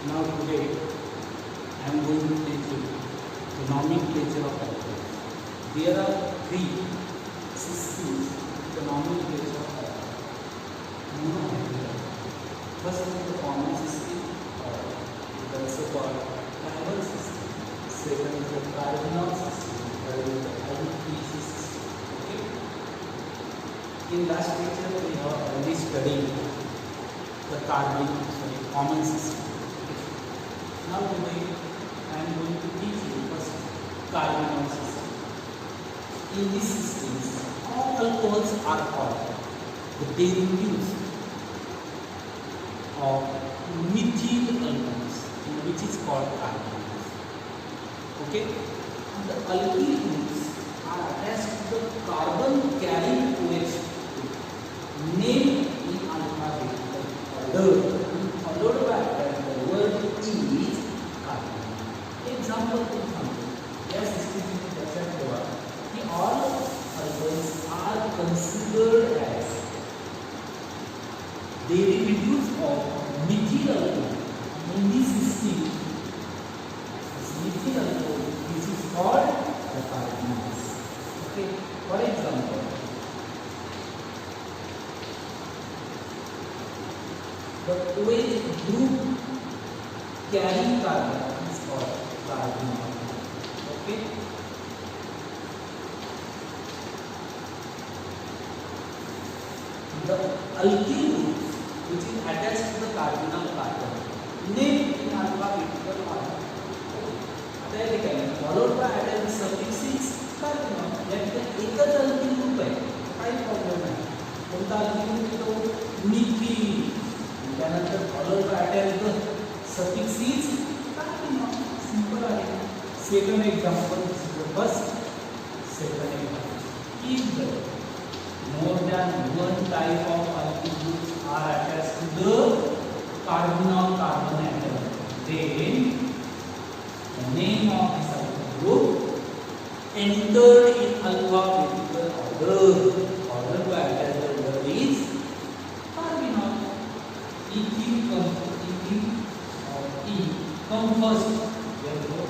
Now today I am going to teach you the nomenclature of alcohols. There are three systems the nomenclature of alcohol. Monoalcohol. First is the common system, or it is also called carbon system. Second is the carbonyl system. Third is the alkylate system. Okay. In last lecture we have already studied the common system. Now today I am going to teach you first carbonyl system. In these systems, all alcohols are called the derivatives of methyl alcohols, which is called carbonyls. Okay, and the alkyl groups are attached to the carbon carrying OH named in alphabetical order, followed by the word is carbon. Example. या system लक्षात ठेवा की all alcohols are considered as derivatives of methyl alcohol. In this system, this methyl alcohol, this is called the carbonyls. Okay. For example, the OH group carrying carbon is called carbonyl. Okay. The alkyl group which is attached to the carbonyl carbon named in alphabetical order. आता या ठिकाणी followed by attached suffixes carbonyl. या ठिकाणी एकच alkyl group आहे, काही problem नाही. कोणता alkyl group येतो? मिथिल. त्यानंतर followed by attached suffixes carbonyl. Simple आहे. Second example, this is the first. Second example, if more than one type of alkyl groups are attached to the carbonyl carbon atom, then the name of this alkyl group entered in alphabetical order by attached the word is carbonyl. Ethyl come first. Therefore,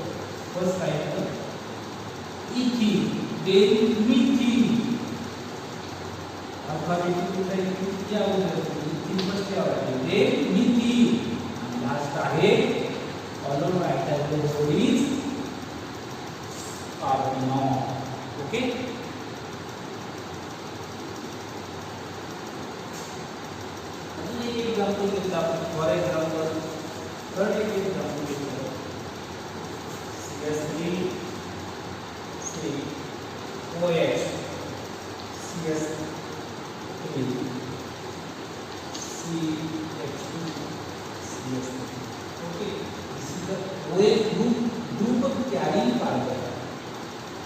first type ethyl, then methyl. alphabetical type क्या होगा? ethyl first क्या होगा? then methyl. and last आहे followed by the word is carbonyl. Okay. अजून एक example घेतला आपण. for example, third example घेतला CH3 OH CH3 CH2 CH3. Okay, this is the OH group of carrying carbon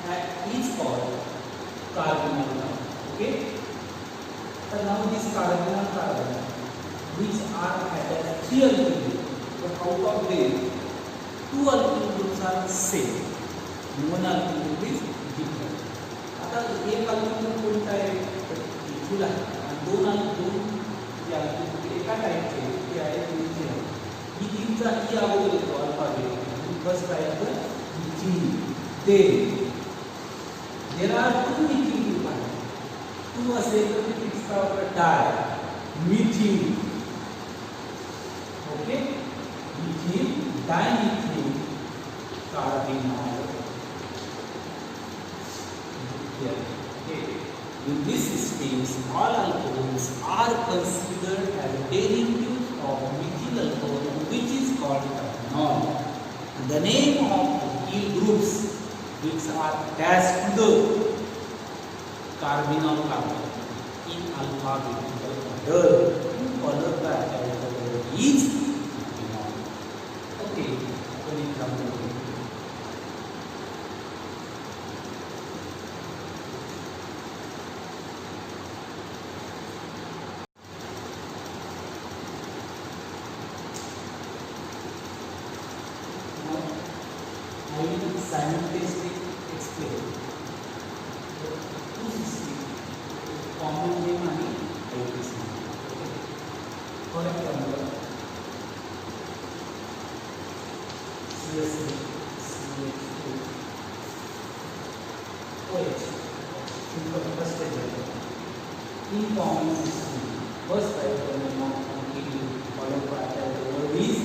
that is called carbonyl. Okay, so now this carbonyl carbon which are attached three alkyl groups, but out of them two alkyl groups are same, one alkyl group is different. आता एक alkyl group कोणता आहे? इथून आहे. आणि दोन alkyl जे alkyl group एका टाइपचे ते आहे मिथिल. इथिलचा ई अगोदर येतो अल्फाबेट. फर्स्ट आहे तर ethyl. There are two methyl group आहे. टू असेल तर ते फिक्स करावं dimethyl. Okay, methyl dimethyl carbonyl. Okay. In this systems, all alcohols are considered as derivatives of methyl alcohol, which is called carbonyl. The name of alkyl groups which are attached to the carbonyl carbon in alphabetical order, followed by the word is carbonyl. Okay, for example. I will simultaneously explain the two systems, common name and IPC. For example, first example. In common system, first item of alkene followed by the word is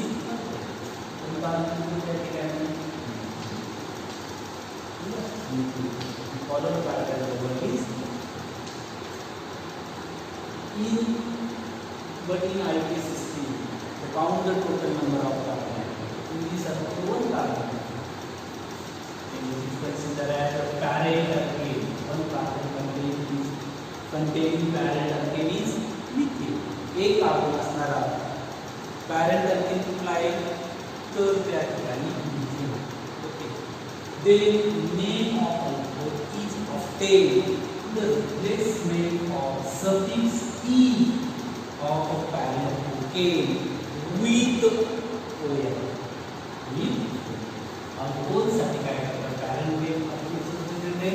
followed by the word is in, but in IUPAC system, the count the total number of carbon. In this one carbon, you consider as a parent alkane. One carbon containing parent alkane is methane. एक carbon असणारा parent alkane कुठला आहे तर त्या ठिकाणी methane. Okay. The name of alcohol is obtained the replacement of suffix e of a parent alkane with OL. With alcohol साठी काय करतात parent name alkane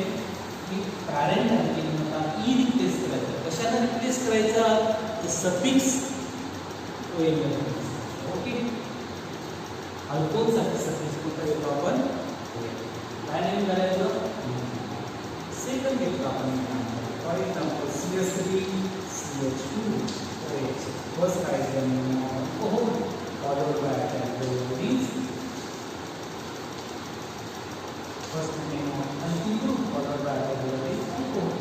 की parent alkane मध्ये e रिप्लेस करायचा. कशाने रिप्लेस करायचा तर सफिक्स OL मध्ये. ओके. अल्कोहोल साठी सफिक्स कुठे येतो आपण काय नेम करायचं सेकंड घेतो आपण. For example CH3 CH2 OH first काय name alcohol followed by alcohol first name of alkyl group followed by alcohol alcohol.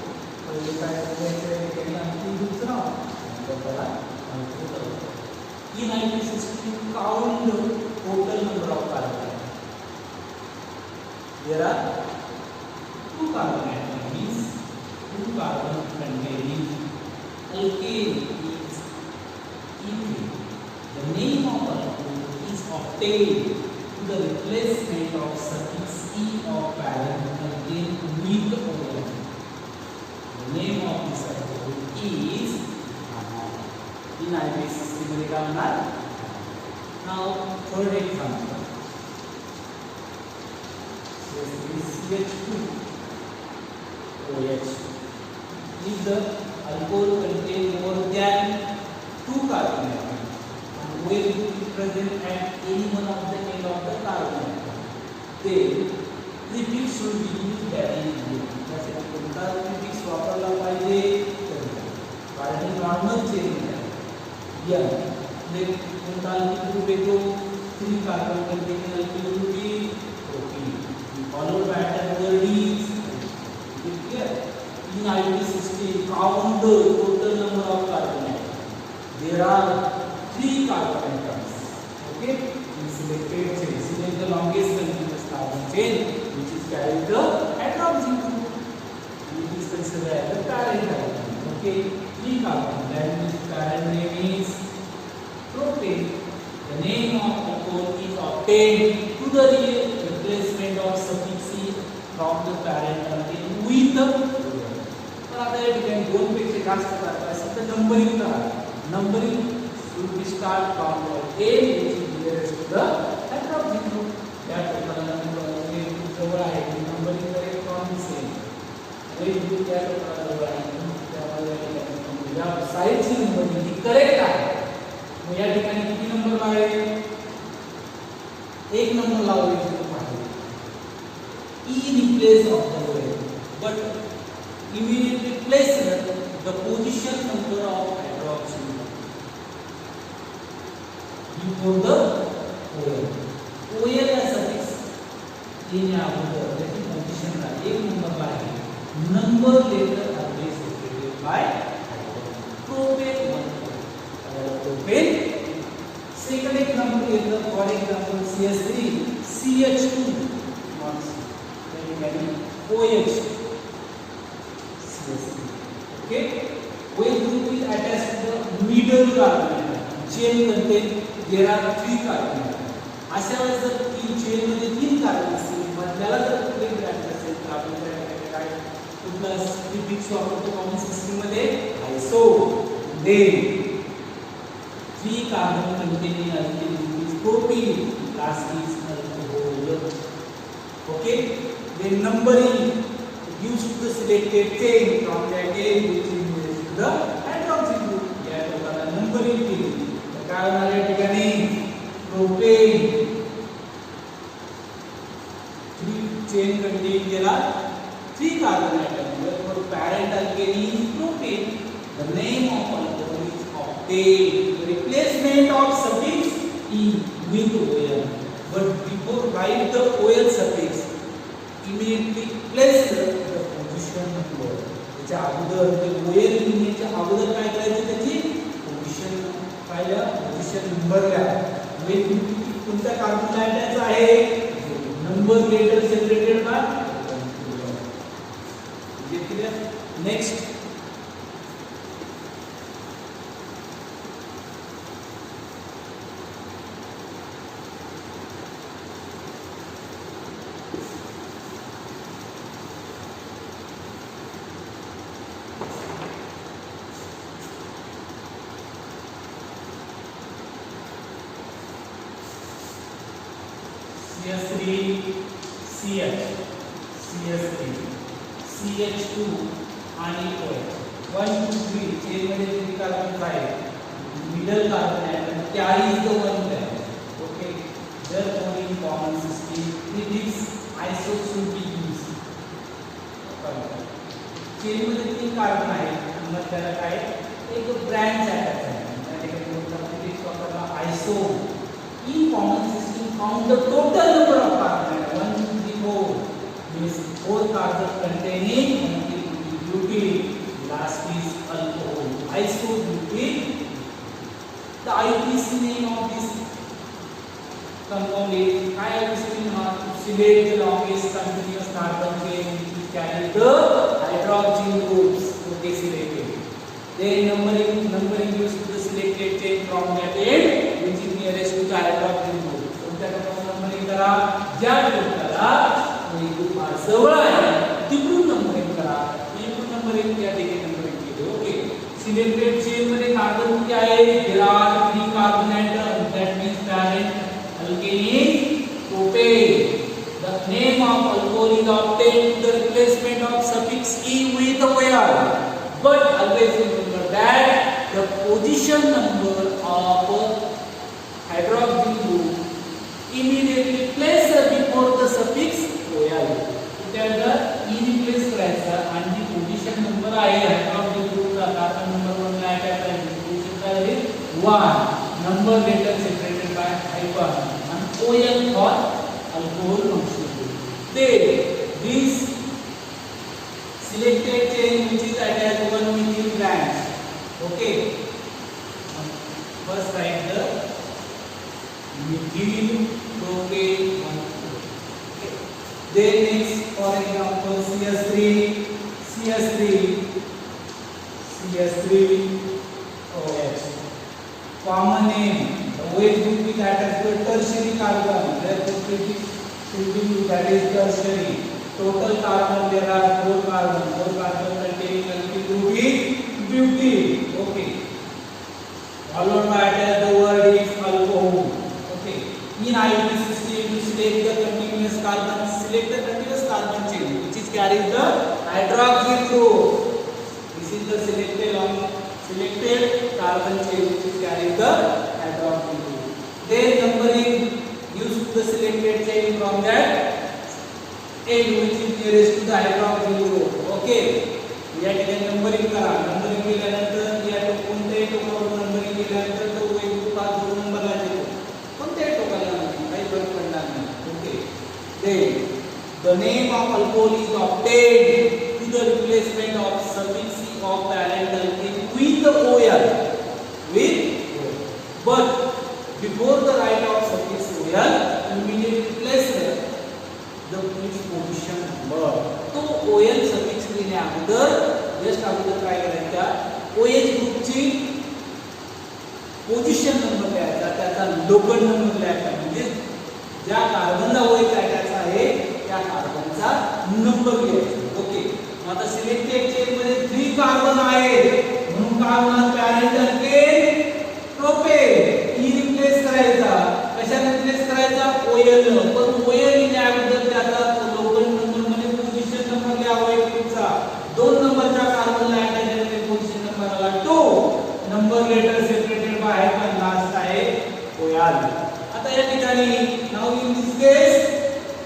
पहिले काय करायचं की अल्किल ग्रुपचं नाव नंतर त्याला alcohol. In IUPAC system, count the total number of carbon. There are two carbon atoms, means two carbon containing alkane is ethane. The name of alcohol is obtained to the replacement of suffix e of parent alkane with OL. The name of this alcohol is in IUPAC system. Now, third example. CH2 OH. If the alcohol contains more than 2 carbon atoms, and OH is present at any one of the end of the carbon atom, then prefix should be used that is given. त्यासाठी कोणता prefix वापरला पाहिजे कारण हे normal chain आहे. या then कोणता alkyl group येतो 3 carbon containing alkyl group is propene followed by the word is clear. In IUPAC system count the total number of carbon atoms. There are 3 carbon atoms. Okay, in selected chain select the longest continuous carbon chain which is carried the hydroxy group which is considered as the parent alkane. Okay, 3 carbon, that means parent name is propane. The name of alcohol is obtained to the replacement of suffix e from the parent alkane with the OL. तर आता या ठिकाणी दोन पेक्षा जास्त करायचं तर numbering करा. Numbering should be start from the A which is nearest to the hydroxy group. या टोकाला नंबर जवळ आहे numbering correct from same way group या टोकाला जवळ आहे त्यामुळे या साइडची नंबरिंग ही करेक्ट आहे. या ठिकाणी किती नंबर लावायचे एक नंबर लावायचे पाहिजे e in place of the OL but immediately place the position number of hydroxy before the OL. OL या suffix येण्या अगोदर त्याची पोझिशन ला एक नंबर ला आहे. Number letter always separated by propane. Propane. Second example is the for example CH3 CH2 not then OH CH3. Okay, OH group is attached to the middle carbon atom. Chain contain there are 3 carbon atoms. अशा वेळेस जर तीन chain मध्ये 3 carbon असतील मधल्याला जर कुठले branch असेल तर आपण काय कुठला प्रीफिक्स वापरतो कॉमन सिस्टम मध्ये आयसो. then 3 carbon containing alkyl group is propene, last is alcohol. Okay, then numbering gives to the selected chain from that end which is nearest to the hydroxy group. या टोकाला numbering केली तर काय होणार आहे ठिकाणी propane 3 chain contain there are 3 carbon atoms. Therefore parent alkane is propane. The name of alcohol is octane. The replacement of suffix in with OL. But before write the OL suffix, immediately place the position number. त्याच्या अगोदर ते OL लिहिण्याच्या अगोदर काय करायचं, त्याची position पाहिलं, position number लिहा. कोणत्या कार्बनला अटॅच आहे, number letter separated by clear. Next CH3 CH CH3 CH2 आणि OH 1 2 3 चेन मध्ये किती कार्बन आहे, middle carbon atom carries the one band. Okay, therefore in common system this iso should be used. Chain मध्ये तीन carbon आहे, मग त्याला काय एक ब्रँच अटॅच आहे, त्याने काय वापरला आयसो. In common system found the total number of carbon 1 2 3 4 means 4 carbon containing butene. Last is alcohol, isobutene. The IUPAC name of this compound is isobutene. Select the longest continuous carbon chain which carry the hydrogen groups. Okay, selected. Then numbering used to the selected chain from that end which is nearest to the hydrogen group. कोणत्या क्रमाने numbering करा, ज्या ग्रुपला group जवळ आहे तिकडून numbering करा. इकडून नंबरिंग या ठिकाणी नंबरिंग केले. ओके, सिलेक्टेड चेन मध्ये कार्बन किती आहे, there are 3 carbon atom, that means parent alkane is propane. The name of alcohol is obtained to the replacement of suffix e with OL. But always remember that the position number of hydrogen group immediately place before the suffix OL. त्यानंतर e replace करायचा आणि जी position number आहे hydrogen ग्रुपचा carbon number 1 ला attach आहे, position काय आहे 1, number letter separated by hyphen and OL for alcohol functional group. Then this selected chain which is attached one methyl branch. Okay, first write the methyl propane 1. Okay, then next for example CH3 OH. Common name, the OH group is attached to a tertiary carbon, therefore should be that is tertiary. Total carbon there are 4 carbon containing alkyl group is butene. Okay, followed by the word is alcohol. Okay, in IUPAC system you select the continuous carbon chain which is carries the hydroxyl group. This is the selected carbon chain which is carries the hydroxyl group. Then numbering used to the selected chain from that end which is nearest to the hydroxyl group. Okay, या ठिकाणी numbering करा. Numbering केल्यानंतर या कोणत्याही टोकावर numbering केल्यानंतर तो एक ग्रुप 2 नंबरला येतो, कोणत्याही टोकाला काही फरक पडणार नाही. Okay, then the name of alcohol is obtained to the replacement of suffix of parent alkane with the OL, but before the write of suffix OL immediately place the position number. तो OL suffix लिहिण्या अगोदर just अगोदर काय करायचं, OH ग्रुपची position number लिहायचा, त्याचा local number लिहायचा, म्हणजे ज्या कार्बनला OH अटॅच आहे त्या कार्बनचा नंबर लिहायचा. ओके, आता सिलेक्टेड चेन मध्ये 3 कार्बन आहेत म्हणून काय होणार, पॅरेंट अल्केन प्रोपेन ई रिप्लेस करायचा. कशाने रिप्लेस करायचा, OL न. पण OL लिहिण्या अगोदर त्याचा लोकल नंबर मध्ये पोझिशन नंबर लिहावा ग्रुपचा. 2 नंबरच्या कार्बनला अटॅच आहे पोझिशन नंबर आला 2, number letter separated by hyphen, last आहे OL. आता या ठिकाणी now in this case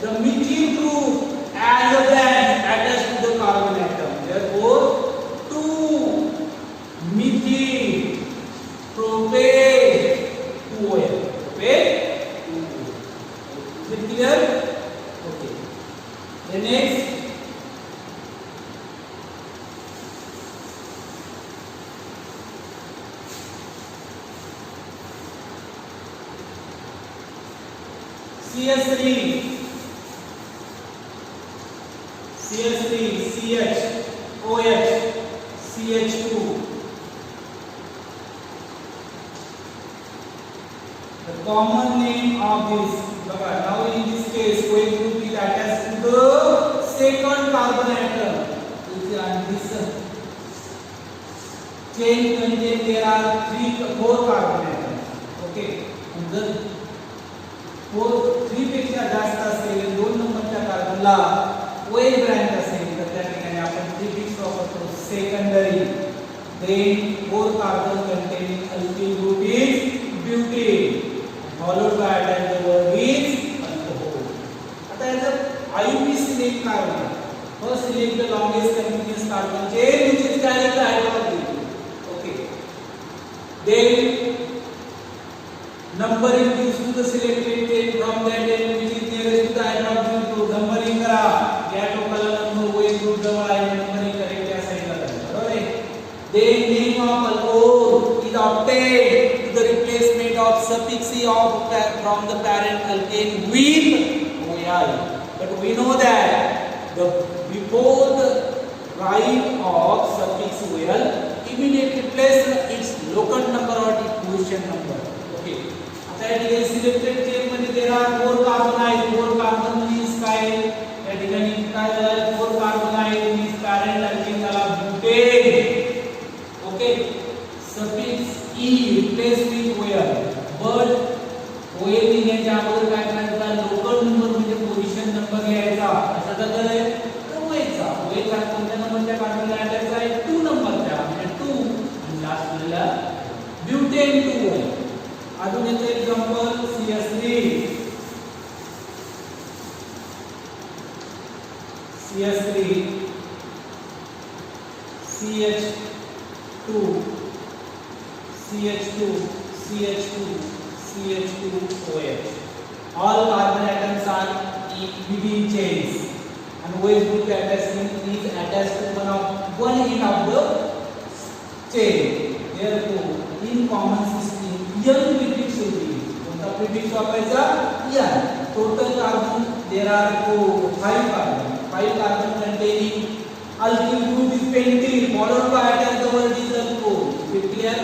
the methyl group as a branch attached to the carbon atom, therefore CH3 CH OH CH2. The common name of this, now in this case OH group is attached to the second carbon atom. And this chain contain there are 4 carbon atoms. Okay, and the 3 पेक्षा जास्त असलेले 2 नंबरच्या कार्बनला OH branch असेल तर त्या ठिकाणी आपण prefix वापरतो secondary. then 4 carbon containing alkyl group is butane followed by attached the word is alcohol. आता याचा IUPAC नेम काय होता? First select the longest continuous carbon chain which is direct hydrogen. Okay, then numbering gives to the selected chain from that end which is nearest to the hydrogen group. Numbering करा, या टोकाला number OH group जवळ आहे, numbering correct या साइडला करा. बरोबर आहे. Then name of alcohol is obtained to the replacement of suffix e of from the parent alkane with OL. But we know that the before the right of suffix OL immediately place its locant number or its position number. Okay. आता या ठिकाणी selected chain मध्ये there are 4 carbon आहेत. 4 carbon means काय? या ठिकाणी काय झालं? 4 कार्बन आहेत means parent alkane झाला butane. Okay, suffix e replaced with OL. But OL लिहिण्याच्या अगोदर काय करायचं? लोकल नंबर म्हणजे पोझिशन नंबर लिहायचा. असा तर आहे OH चा कोणत्या नंबरच्या कार्बनला अटॅच आहे? 2 नंबरच्या म्हणजे 2 आणि लास्ट ला ब्युटेन 2 आहे. अजून याचं example CH3 CH2 CH2OH. All carbon atoms are within chains and OH group attachment is attached to one end of the chain. Therefore, in common system, N prefix should be used. कोणता prefix वापरायचा? N. Total carbon there are 5 carbon. 5 carbon containing alkyl group is pentene followed by attached the word is alcohol. Is it clear?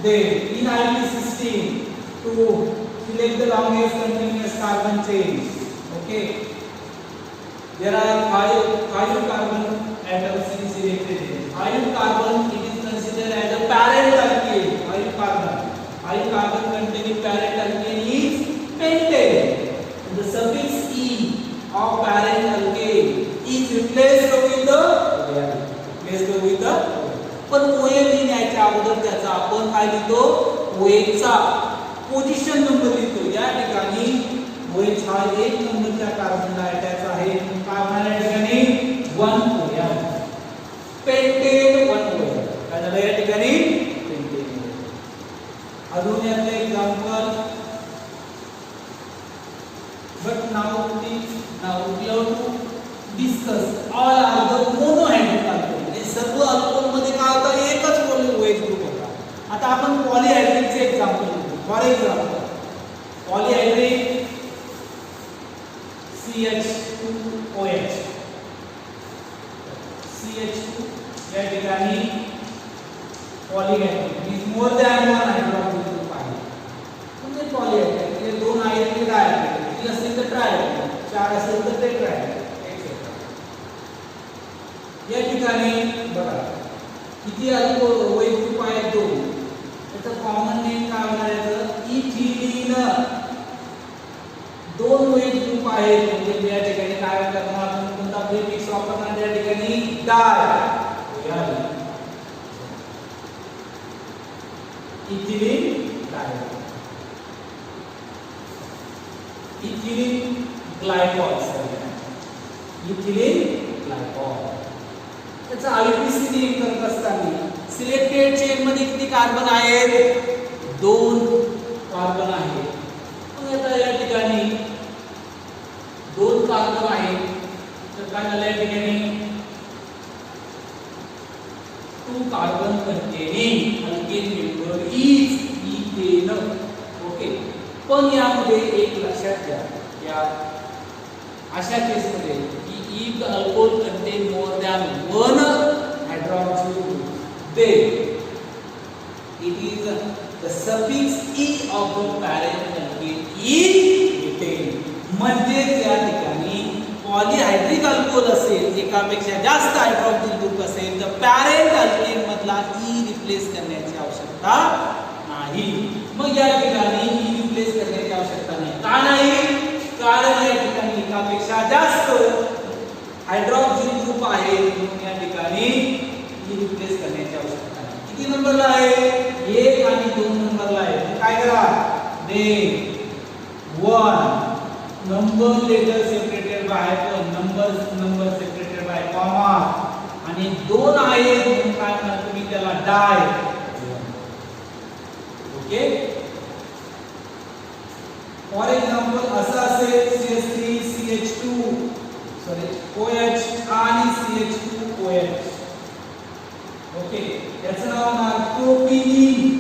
Then in IUPAC system to select the longest continuous carbon chain. Okay, there are 5 carbon atoms selected. 5 carbon it is considered as a parent alkane. 5 carbon containing parent alkane is pentane. And the suffix e of parent alkane is replaced with the पण OH लिहिण्याच्या अगोदर त्याचा आपण काय लिहितो? OH चा position number लिहितो. या ठिकाणी OH हा 1 नंबरच्या कार्बनला अटॅच आहे. काय होणार या ठिकाणी? 1 OH पेंटेन 1 OH. काय झालं या ठिकाणी? पेंटेन. अजून याचे example but now we have to discuss all are the monohydric alcohol. हे सर्व अल्कोहोल मध्ये काय होतं? एकच OH ग्रुप होता. आता आपण पॉलीहायड्रिकचे एक्झाम्पल घेऊ. For example polyhydric CH2OH CH2 या ठिकाणी polyhydric is more than one hydrogen group आहे. म्हणजे पॉलीहायड्रिक हे 2 आहेत की डायहायड्रिक असेल तर ट्रायहायड्रिक, 4 असेल तर टेट्राहायड्रिक. या ठिकाणी बघा किती अल्कोहोल OH ग्रुप आहेत? 2. त्याचं कॉमन नेम काय होणार आहे? इथिलीन. 2 OH ग्रुप आहेत म्हणजे या ठिकाणी काय करणार? आपण कोणता प्रीफिक्स वापरणार? या ठिकाणी diethylene diethylene glycol. Ethylene glycol त्याचा IUPAC नेम करत असताना सिलेक्टेड चेन मध्ये किती कार्बन आहेत? 2 कार्बन आहेत. मग आता या ठिकाणी 2 कार्बन आहेत तर काय झालं या ठिकाणी? 2 carbon containing alkane member is ethane. Okay, पण यामध्ये एक लक्षात घ्या या अशा केसमध्ये की if the alcohol contain more than one hydroxyl group then it is the suffix e of the parent alkane is retained. म्हणजे या ठिकाणी पॉलीहायड्रिक अल्कोहोल असेल, एकापेक्षा जास्त हायड्रॉक्सिल ग्रुप असेल तर पॅरेंट अल्केन मधला ई रिप्लेस करण्याची आवश्यकता नाही. मग या ठिकाणी ई रिप्लेस करण्याची आवश्यकता नाही. का नाही? कारण या ठिकाणी एकापेक्षा जास्त हायड्रॉक्सिल ग्रुप आहे, म्हणून या ठिकाणी ई रिप्लेस करण्याची आवश्यकता नाही. किती नंबरला आहे? 1 आणि 2 नंबरला आहे. काय करा? दे 1 number letter separated by number separated by comma आणि 2 आहे म्हणून काय म्हणणार तुम्ही त्याला डाय. ओके. फॉर एक्झाम्पल असं असेल CH3 CH2 सॉरी OH आणि CH2 OH. ओके. याचं नाव होणार propylene.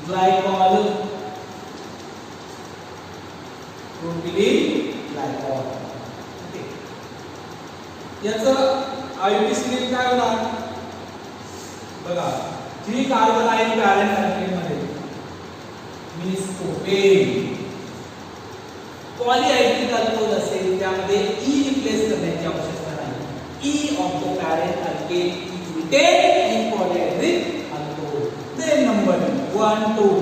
Glycol. Propylene glycol. Okay. याचं आययुपीसी काय होणार बघा. 3 कार्बन आहे पॅरेंट अल्केन मध्ये मीन्स प्रोपेन. पॉलीहायड्रिक अल्कोहोल असेल त्यामध्ये ई रिप्लेस करण्याची आवश्यकता नाही. E of the parent alkane is retained in polyhydric alcohol. Then number 1 2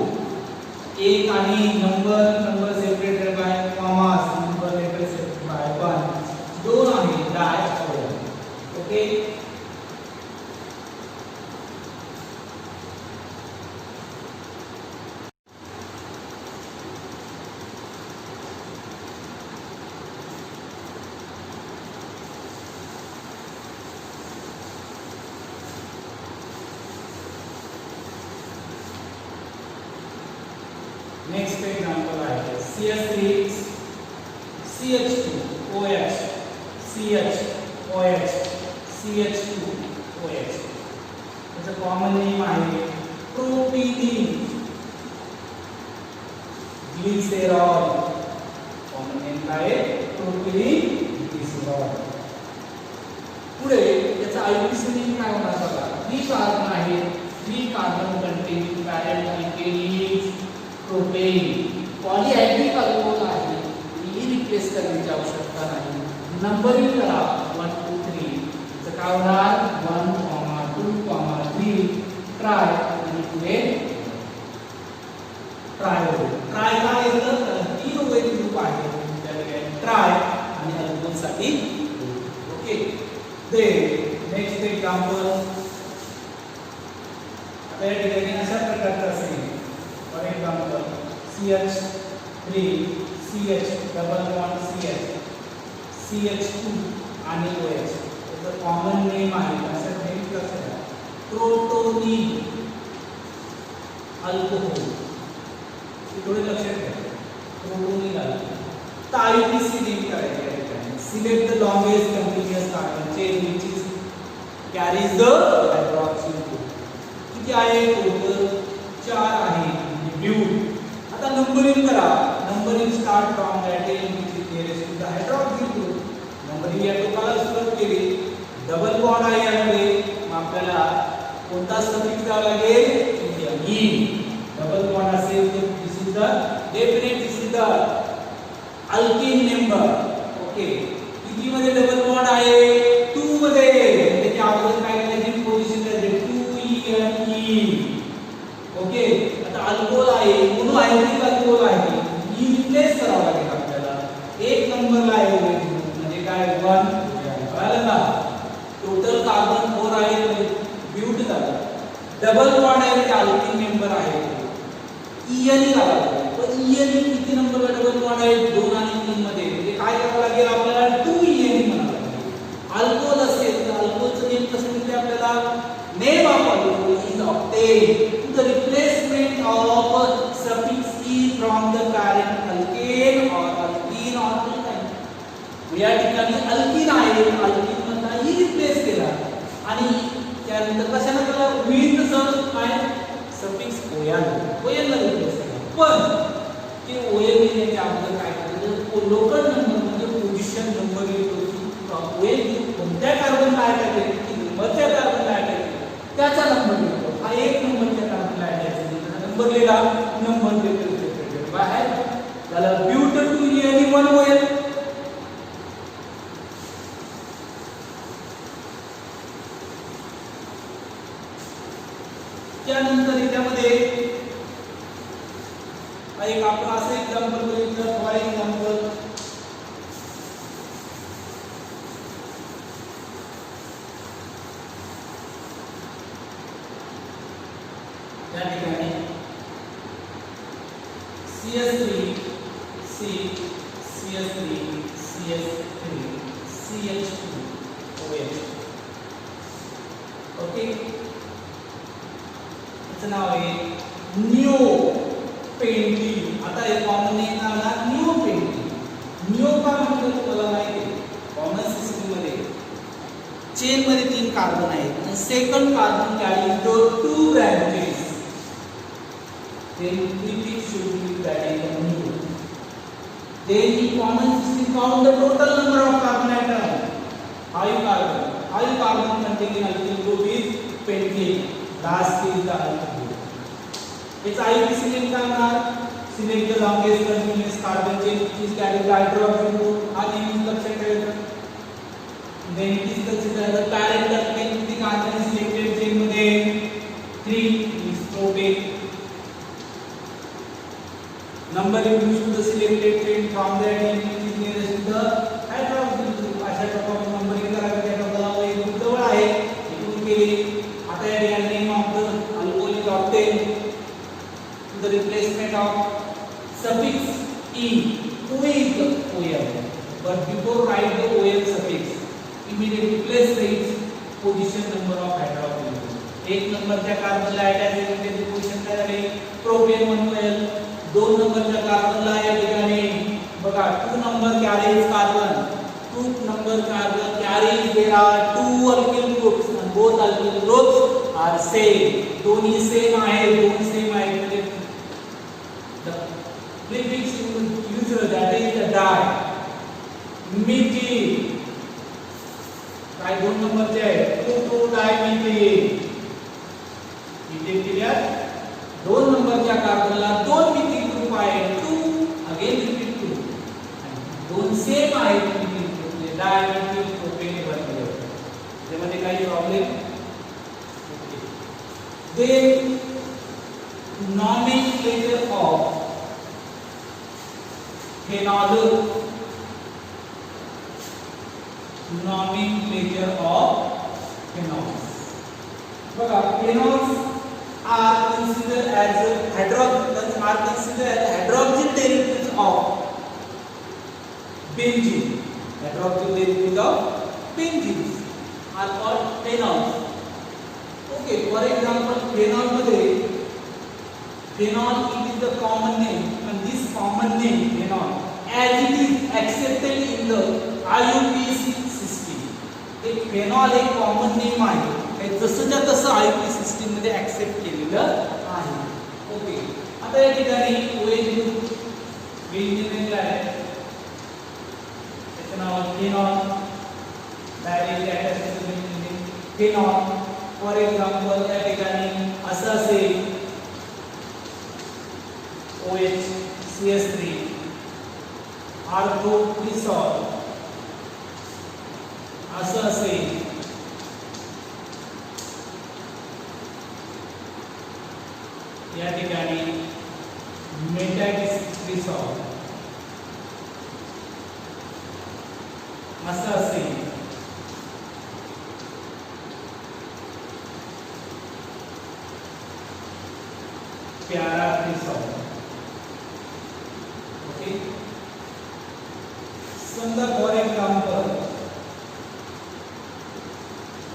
1 आणि number separated by commas, number letter separated by 1. 2 आहे डायऑल. ओके. नेक्स्ट एग्जांपल आहे CH3 CH2 OH CH OH CH2 OH. त्याचं common name आहे propylene glycerol. Common name काय आहे? Propylene glycerol. पुढे याचा आययुपीसी name काय होणार बघा. 3 कार्बन आहे. 3 carbon containing parent alkane is propane. Polyhydric alcohol आहे, ई रिप्लेस करण्याची आवश्यकता नाही. नंबरिंग करा 1 2 3. इथं काय होणार 1 2 3 ट्राय आणि पुढे ट्रायोल. ट्राय काय येतं तर 3 ओएच ग्रुप आहे त्या ठिकाणी ट्राय आणि अल्कोहोल साठी. ओके. दे नेक्स्ट एक्झाम्पल आता या ठिकाणी अशा प्रकारचं असेल. For example CH3 CH double bond CH CH2 आणि OH. त्याचं कॉमन नेम आहे असं नेम कसं आहे प्रोटोनिल अल्कोहोल. थोडे लक्षात घ्या. प्रोटोनिल अल्कोहोल. तर आययुपीसी नेम करायचे आहे ठिकाणी. Select the longest continuous carbon chain which is carries the hydroxyl group. किती आहे टोटल 4 आहे. ब्यूट. आता नंबरिंग करा. Numbering start from that end which is nearest to the hydroxyl group. Numbering या टोकाला सुरुवात केली. डबल बॉन्ड आहे यामध्ये. मग आपल्याला कोणता सफिक्स द्यावा लागेल? ई. डबल बॉन्ड असेल तर this is the definite this is the alkyne member. Okay. किती मध्ये डबल बॉन्ड आहे? 2 मध्ये. त्याच्या अगोदर काय करायची पोझिशन द्यायची 2E. ओके. आता अल्कोहोल आहे, मोनोहायड्रिक अल्कोहोल आहे. ई रिप्लेस करावा लागेल आपल्याला. 1 नंबरला आहे म्हणजे काय 1. कळलं का? टोटल कार्बन 4 आहे ब्यूट झालं. डबल बॉन्ड आहे म्हणजे अल्कीन मेंबर आहे. ईएन करावा लागेल. पण ईएन किती नंबरला डबल बॉन्ड आहे? 2 आणि 3 मध्ये. म्हणजे काय करावं लागेल आपल्याला 2EN म्हणावं लागेल. अल्कोहोल असेल तर अल्कोहोलचं नेम कसं मिळते आपल्याला? Name of alcohol is obtained to the replacement of suffix e from the parent alkane or alkene or alkyne. या ठिकाणी अल्कीन आहे. अल्कीन मधला ई रिप्लेस केला आणि त्यानंतर कशाने केला? विथ काय सफिक्स सफिक्स ओएल ला रिप्लेस करा. पण ते ओएल लिहिण्याचे अगोदर काय करायचं, लोकल नंबर म्हणजे पोझिशन नंबर येतो की ओएल कोणत्या कार्बनला अटॅक आहे, की नंबरच्या कार्बनला अटॅक आहे त्याचा नंबर येतो. हा एक नंबरच्या कार्बनला अटॅक आहे, नंबर लिहिला, नंबर देतो बाहेर त्याला butan two any one OL. त्यानंतर याच्यामध्ये एक आपण असं एक्झाम्पल बघितलं. फॉर एक्झाम्पल या ठिकाणी CS3 C CS3 CS3 CH2 OH. Okay, त्याचं नाव आहे निओ पेंटीन. आता हे कॉमन नेम आला निओ पेंटीन. निओ का म्हणतो तुम्हाला माहिती आहे, कॉमन सिस्टम मध्ये चेन मध्ये 3 कार्बन आहेत आणि second carbon carry 2 branches. then prefix should be that is the new. Then in common system count the total number of carbon atom. Five carbon containing alkyl group is pentane. Last is the alkyl group. Its IUPAC name का होणार? Select the longest continuous carbon chain which is carrying the hydrogen group. हा नेहमी लक्षात ठेवायचं. Then it is considered the parent alkane with the carbon selected chain मध्ये 3 is propane. Number introduced to the selected chain from the element which is nearest to the hydroxyl group. अशा प्रकारे numbering करायचं. त्या प्रकाराला एक group जवळ आहे, इकडून केली. आता या ठिकाणी name of the alcoholic octane to the replacement of suffix e with OL. But before write the OL suffix, immediately place the position number of hydroxyl group. एक नंबरच्या कार्बनला अटॅच केली त्याची पोझिशन काय झाली, प्रोपेन 1OL. 2 नंबरच्या कार्बनला या ठिकाणी बघा 2 number carries carbon, 2 number carbon carries there are 2 alkyl groups and both alkyl groups are same. दोन्ही सेम आहे, दोन्ही सेम आहे. म्हणजे the prefix used that is the di methyl. काय 2 नंबरचे आहे 2 डायमिथिल. इथे क्लियर. 2 नंबरच्या कार्बनला 2 मिथिल ग्रुप आहे, 2 अगेन रिपीट 2 आणि 2 सेम आहेत मिथिल ग्रुप म्हणजे डायमिथिल प्रोपेन बनले. त्यामध्ये काही problem they nomenclature of phenol, nomenclature of phenols. बघा phenols are considered as hydroxyl derivatives of benzene. Hydroxyl derivatives of benzene are called phenols. Okay, for example, phenol मध्ये phenol it is the common name, and this common name phenol as it is accepted in the IUPAC system. एक phenol एक common name आहे, जसंच्या तसं IUPAC system मध्ये accept केलेलं आहे. Okay, आता या ठिकाणी OH ग्रुप बेंझिन आहे, त्याचं नाव phenol. Directly attach to benzene phenol. For example या ठिकाणी असं असेल OH CS3 ऑर्थोप्रिसॉल, असं असेल या ठिकाणी मेटाडिस्ट्रिसॉल, असं असेल पॅराट्रिसॉल. ओके, समजा फॉर एक्झाम्पल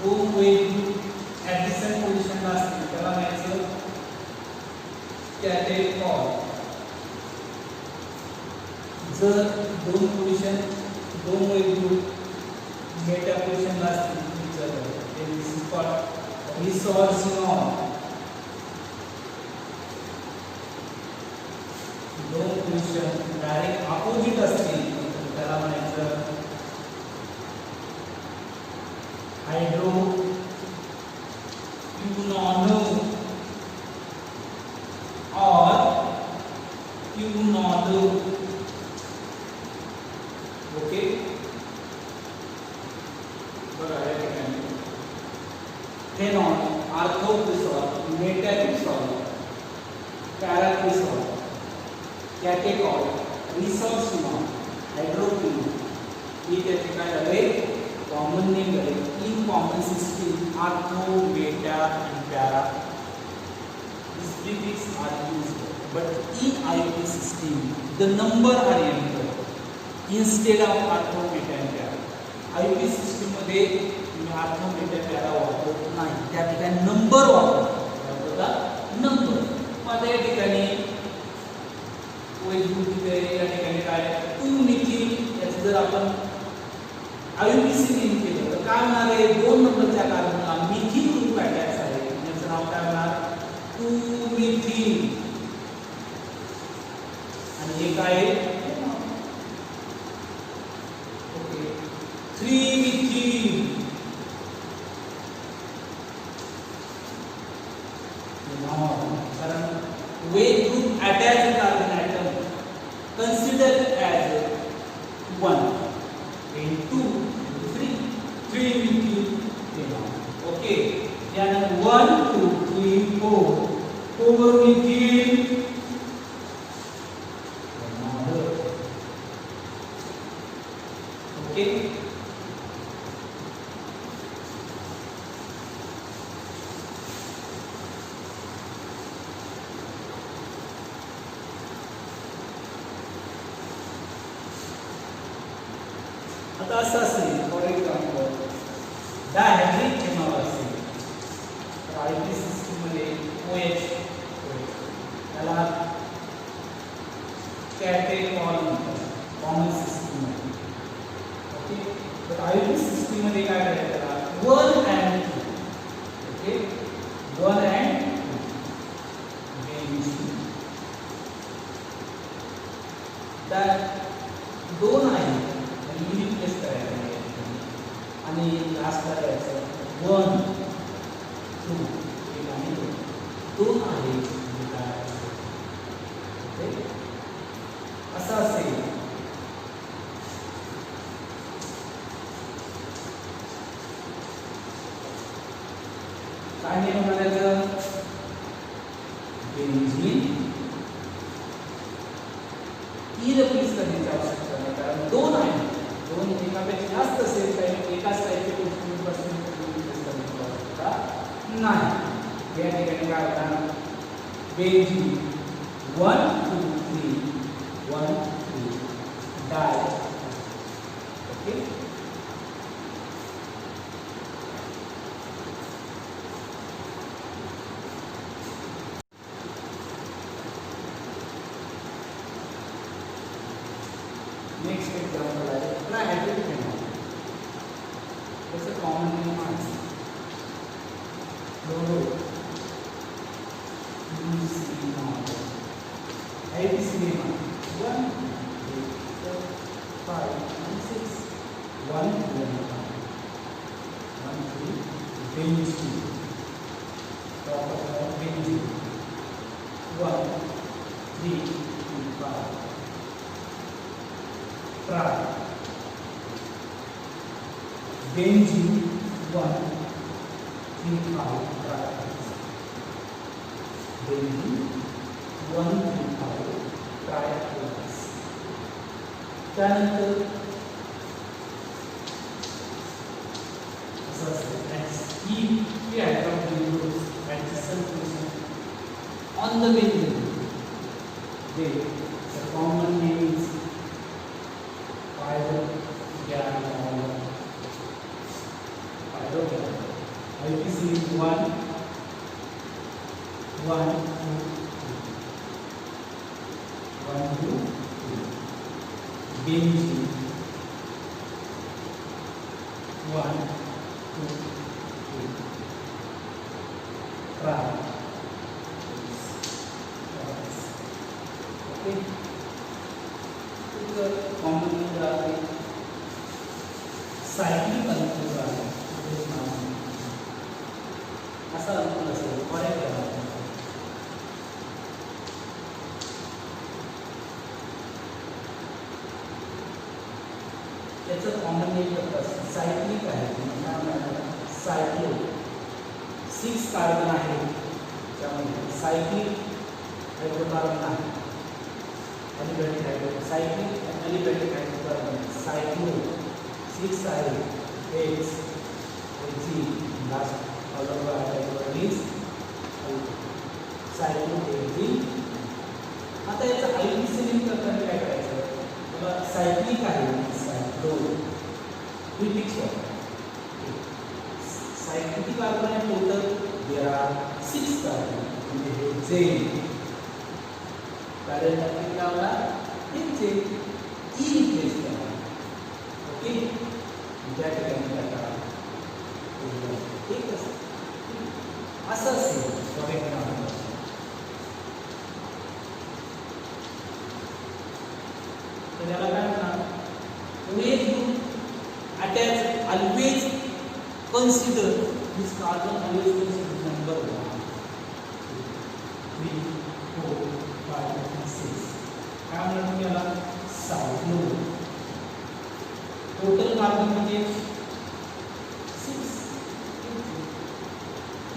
2 OH ऍडजसंट पोझिशनला असतील त्याला म्हणायचं कॅटेकॉल. जर 2 पोझिशन 2 OH ग्रुप मेटा पोझिशनला असतील तर this is called resorcinol. Position direct opposite असतील तर त्याला म्हणायचं हायड्रो क्युनॉनो और क्युनॉलो. ओके बघा या ठिकाणी फेनॉल, आर्थोक्रिसॉल, मेटॅक्रिसॉल, पॅराक्रिसॉल, कॅटेकॉल, रिसॉर्सिनॉल, हायड्रोक्विनॉल ही त्याचे काय झाले कॉमन नेम झाले. In common system ortho, Meta and para these prefix are used, but in IOP system the number are entered instead of artho, meta and para. IOP system मध्ये तुम्ही artho, meta, para वापरत नाही, त्या ठिकाणी number वापरता. Number आता या ठिकाणी या ठिकाणी काय 2 मिथिल याचं जर आपण IUPAC नेम केलं तर काय होणार आहे 2 नंबरच्या कार्बनला मिथिल ग्रुप अटॅच आहे. याचं नाव काय होणार 2 मिथिल आणि हे काय ओके 3 मिथिल. कारण weight group attached carbon atom considered as 1 and 2 3 methyl phenol. Okay, then 1 2 3 4 methyl phenol. Okay, आता असं असेल फॉर एक्झाम्पल डायहायड्रिक फेनॉल असेल तर आयपी सिस्टीम मध्ये OH त्याला कॅटेकॉल म्हणतात कॉमन सिस्टीम मध्ये. ओके तर आयपी सिस्टीम मध्ये काय करायचं त्याला 1 and 2. ओके 1 and 2 त्यात 2 आहे रिप्लेस करायचं आणि लास्टला द्यायचं 1 2 एक आणि 2 आहे असं असेल. काय नेम म्हणायचं बेंझीन रिप्लेस करण्याची आवश्यकता नाही कारण 2 आहे. 2 एकापेक्षा जास्त असेल तर एकाच टाईपचे गोष्टींपासून नाही. या ठिकाणी काय होणार benzene 1 2 3 1 3 di. Okay next example आहे ट्रायहायड्रिक फेनॉल. त्याचं कॉमन नेम आहे फ्लोरो यूसीनॉल. आयपीसी नेम आहे 1 2 3 4 5 6 1 2 1 3 benzene. Proper benzene 1 3 5 try benzene 1 3 5 try benzene 1 3 5 try त्यानंतर असं असतं ही item use adjacent position on the benzene. The common name is hydrogen. IPC is 1 1 2 benzene 1 2 try. Okay. Common name राहते cyclic alcohol आहे असा alcohol असेल foreign करायला त्याचं कॉमन नेम कसं सायक्लिक आहे सायक्लो 6 कार्बन आहे त्यामध्ये सायक्लिक हायड्रोकार्बन आहे aliphatic hydrocarbon cyclic aliphatic hydrocarbon cyclo 6 आहे H Hg last followed by hydrocarbon is cyclo Hg आता याचा आयनिसेलिंग करताना काय करायचं बघा सायक्लिक आहे सायक्लो प्रीफिक्स सायक्लिक कार्बन आहे टोटल देयर आर 6 कार्बन म्हणजे हे जेन पॅरेंट लावला हे जेन ई रिप्लेस करा ओके त्या ठिकाणी काय करा एक असं असेल फॉर तर याला काय म्हणतात always group attach always consider this carbon always consider number 1 3 4 5 and 6 काय म्हणतात याला सायक्लो टोटल कार्बन म्हणजे 6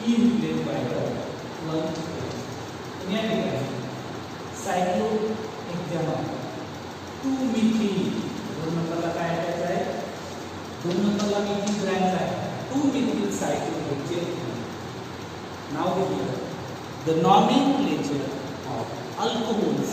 ई रिप्लेस बाय 1 या ठिकाणी सायक्लो एक्झाम्पल 2 मिथिल 2 नंबरला काय अटॅच आहे 2 नंबरला मिथिल ब्रँच आहे 2 मिथिल सायक्लोहेक्सेन नाव घेतलं the nomenclature of alcohols